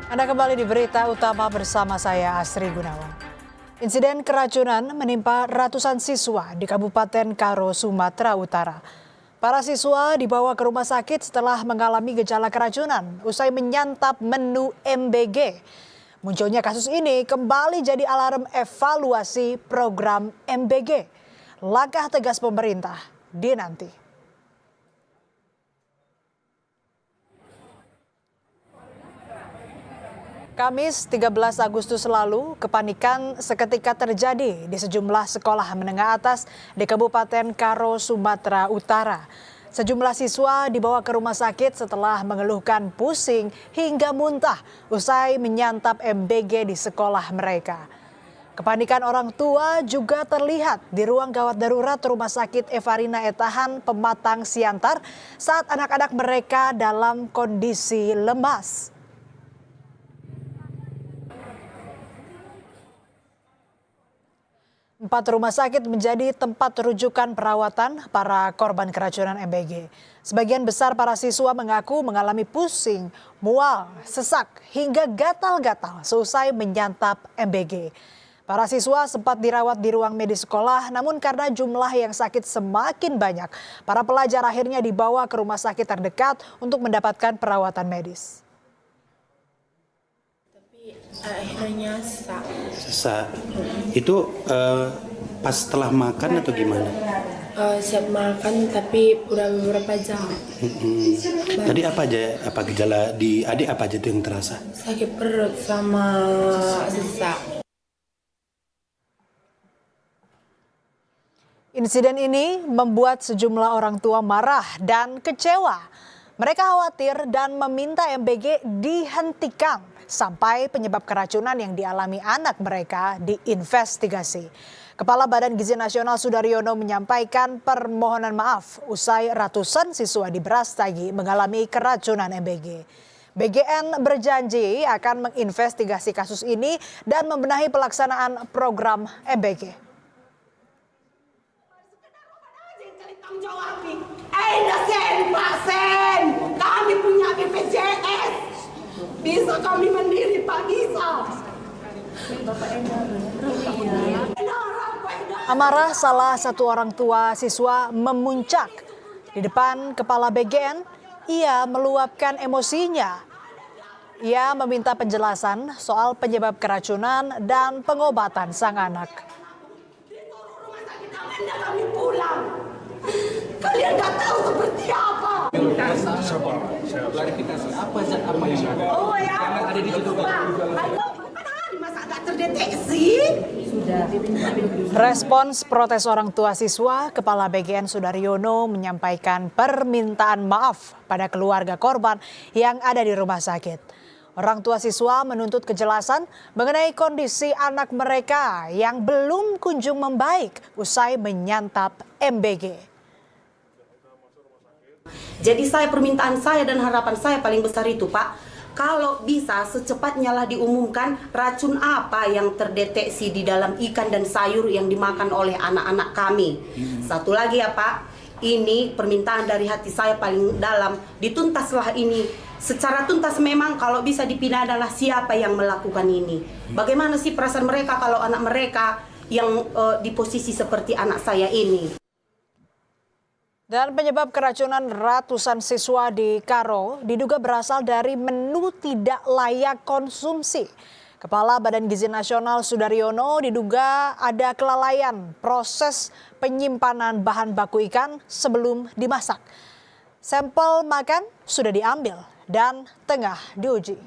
Anda kembali di berita utama bersama saya Asri Gunawan. Insiden keracunan menimpa ratusan siswa di Kabupaten Karo, Sumatera Utara. Para siswa dibawa ke rumah sakit setelah mengalami gejala keracunan usai menyantap menu MBG. Munculnya kasus ini kembali jadi alarm evaluasi program MBG. Langkah tegas pemerintah dinanti. Kamis 13 Agustus lalu, kepanikan seketika terjadi di sejumlah sekolah menengah atas di Kabupaten Karo, Sumatera Utara. Sejumlah siswa dibawa ke rumah sakit setelah mengeluhkan pusing hingga muntah usai menyantap MBG di sekolah mereka. Kepanikan orang tua juga terlihat di ruang gawat darurat Rumah Sakit Evarina Etahan, Pematang Siantar saat anak-anak mereka dalam kondisi lemas. Empat rumah sakit menjadi tempat rujukan perawatan para korban keracunan MBG. Sebagian besar para siswa mengaku mengalami pusing, mual, sesak, hingga gatal-gatal seusai menyantap MBG. Para siswa sempat dirawat di ruang medis sekolah, namun karena jumlah yang sakit semakin banyak, para pelajar akhirnya dibawa ke rumah sakit terdekat untuk mendapatkan perawatan medis. Akhirnya sesak. Itu pas setelah makan atau gimana? Siap makan tapi udah beberapa jam. Tadi apa aja, apa gejala di adik apa aja tuh yang terasa? Sakit perut sama sesak. Insiden ini membuat sejumlah orang tua marah dan kecewa. Mereka khawatir dan meminta MBG dihentikan sampai penyebab keracunan yang dialami anak mereka diinvestigasi. Kepala Badan Gizi Nasional Sudaryono menyampaikan permohonan maaf usai ratusan siswa di Brastagi mengalami keracunan MBG. BGN berjanji akan menginvestigasi kasus ini dan membenahi pelaksanaan program MBG. Kami punya BPJS, bisa kami mandiri Pak, bisa. Amarah salah satu orang tua siswa memuncak. Di depan kepala BGN, ia meluapkan emosinya. Ia meminta penjelasan soal penyebab keracunan dan pengobatan sang anak. Kami pulang. Kalian nggak tahu seperti apa. Klarifikasi apa yang ada? Oh ya, ada di situ Pak. Masa nggak terdeteksi? Respons protes orang tua siswa, Kepala BGN Sudaryono menyampaikan permintaan maaf pada keluarga korban yang ada di rumah sakit. Orang tua siswa menuntut kejelasan mengenai kondisi anak mereka yang belum kunjung membaik usai menyantap MBG. Jadi permintaan saya dan harapan saya paling besar itu Pak, kalau bisa secepatnya lah diumumkan racun apa yang terdeteksi di dalam ikan dan sayur yang dimakan oleh anak-anak kami. Satu lagi ya Pak, ini permintaan dari hati saya paling dalam, dituntaslah ini secara tuntas. Memang kalau bisa dipidanalah siapa yang melakukan ini. Bagaimana sih perasaan mereka kalau anak mereka yang di posisi seperti anak saya ini. Dan penyebab keracunan ratusan siswa di Karo diduga berasal dari menu tidak layak konsumsi. Kepala Badan Gizi Nasional Sudaryono diduga ada kelalaian proses penyimpanan bahan baku ikan sebelum dimasak. Sampel makan sudah diambil dan tengah diuji.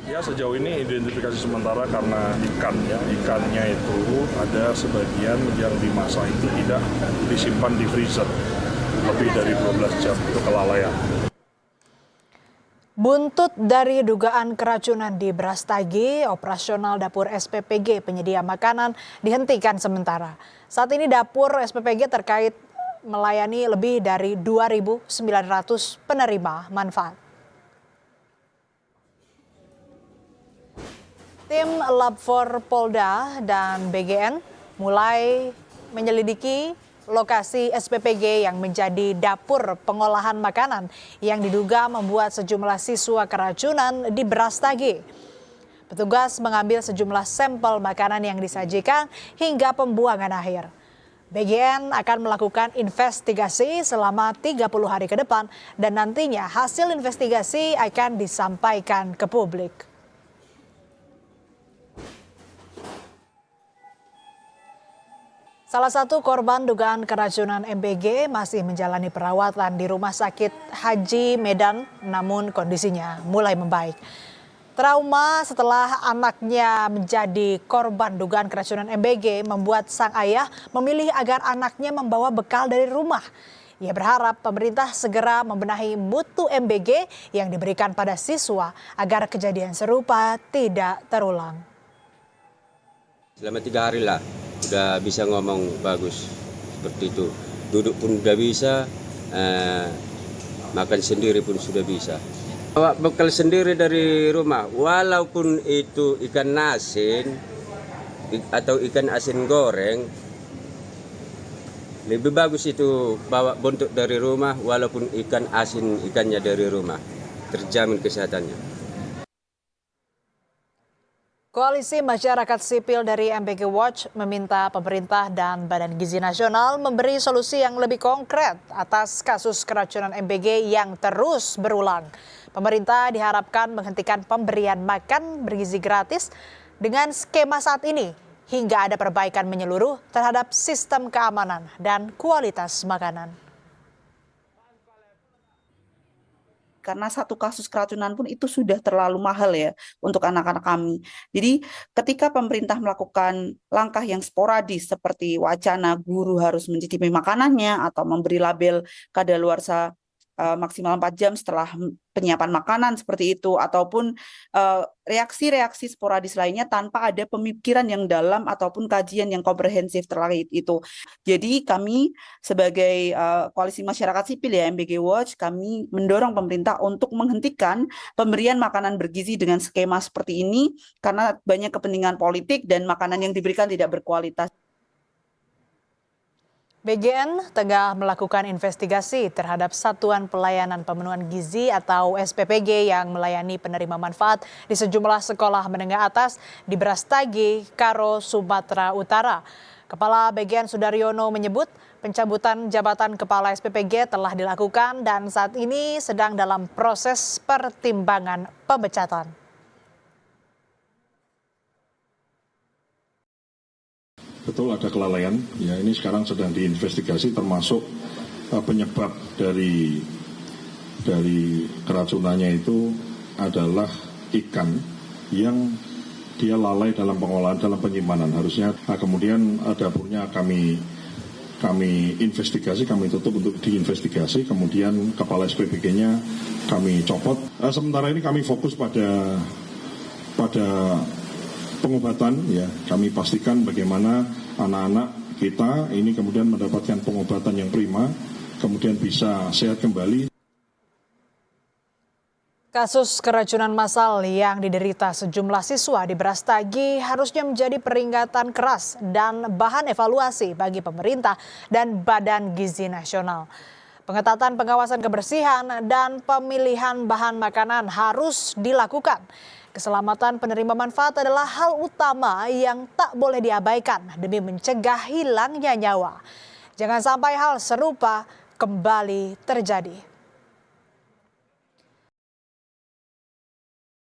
Ya, sejauh ini identifikasi sementara karena ikannya itu ada sebagian yang dimasak itu tidak disimpan di freezer lebih dari 12 jam, itu kelalaian. Buntut dari dugaan keracunan di Brastagi, operasional dapur SPPG penyedia makanan dihentikan sementara. Saat ini dapur SPPG terkait melayani lebih dari 2.900 penerima manfaat. Tim Lab 4 Polda dan BGN mulai menyelidiki lokasi SPPG yang menjadi dapur pengolahan makanan yang diduga membuat sejumlah siswa keracunan di Brastagi. Petugas mengambil sejumlah sampel makanan yang disajikan hingga pembuangan akhir. BGN akan melakukan investigasi selama 30 hari ke depan dan nantinya hasil investigasi akan disampaikan ke publik. Salah satu korban dugaan keracunan MBG masih menjalani perawatan di Rumah Sakit Haji Medan, namun kondisinya mulai membaik. Trauma setelah anaknya menjadi korban dugaan keracunan MBG membuat sang ayah memilih agar anaknya membawa bekal dari rumah. Ia berharap pemerintah segera membenahi mutu MBG yang diberikan pada siswa agar kejadian serupa tidak terulang. Selama 3 hari lah, udah bisa ngomong bagus seperti itu. Duduk pun udah bisa, makan sendiri pun sudah bisa. Bawa bekal sendiri dari rumah, walaupun itu ikan asin atau ikan asin goreng, lebih bagus itu bawa bontok dari rumah, walaupun ikan asin ikannya dari rumah, terjamin kesehatannya. Koalisi Masyarakat Sipil dari MBG Watch meminta pemerintah dan Badan Gizi Nasional memberi solusi yang lebih konkret atas kasus keracunan MBG yang terus berulang. Pemerintah diharapkan menghentikan pemberian makan bergizi gratis dengan skema saat ini hingga ada perbaikan menyeluruh terhadap sistem keamanan dan kualitas makanan. Karena satu kasus keracunan pun itu sudah terlalu mahal ya untuk anak-anak kami. Jadi ketika pemerintah melakukan langkah yang sporadis seperti wacana guru harus mencicipi makanannya atau memberi label kadaluarsa maksimal 4 jam setelah penyiapan makanan seperti itu, ataupun reaksi-reaksi sporadis lainnya tanpa ada pemikiran yang dalam ataupun kajian yang komprehensif terkait itu. Jadi kami sebagai Koalisi Masyarakat Sipil ya MBG Watch, kami mendorong pemerintah untuk menghentikan pemberian makanan bergizi dengan skema seperti ini karena banyak kepentingan politik dan makanan yang diberikan tidak berkualitas. BGN tengah melakukan investigasi terhadap Satuan Pelayanan Pemenuhan Gizi atau SPPG yang melayani penerima manfaat di sejumlah sekolah menengah atas di Brastagi, Karo, Sumatera Utara. Kepala BGN Sudaryono menyebut pencabutan jabatan Kepala SPPG telah dilakukan dan saat ini sedang dalam proses pertimbangan pemecatan. Betul ada kelalaian, ya ini sekarang sedang diinvestigasi termasuk penyebab dari keracunannya itu adalah ikan yang dia lalai dalam pengolahan, dalam penyimpanan. Harusnya kemudian dapurnya kami investigasi, kami tutup untuk diinvestigasi, kemudian kepala SPPG-nya kami copot. Sementara ini kami fokus pada pengobatan, ya kami pastikan bagaimana anak-anak kita ini kemudian mendapatkan pengobatan yang prima, kemudian bisa sehat kembali. Kasus keracunan massal yang diderita sejumlah siswa di Brastagi harusnya menjadi peringatan keras dan bahan evaluasi bagi pemerintah dan Badan Gizi Nasional. Pengetatan pengawasan kebersihan dan pemilihan bahan makanan harus dilakukan. Keselamatan penerima manfaat adalah hal utama yang tak boleh diabaikan demi mencegah hilangnya nyawa. Jangan sampai hal serupa kembali terjadi.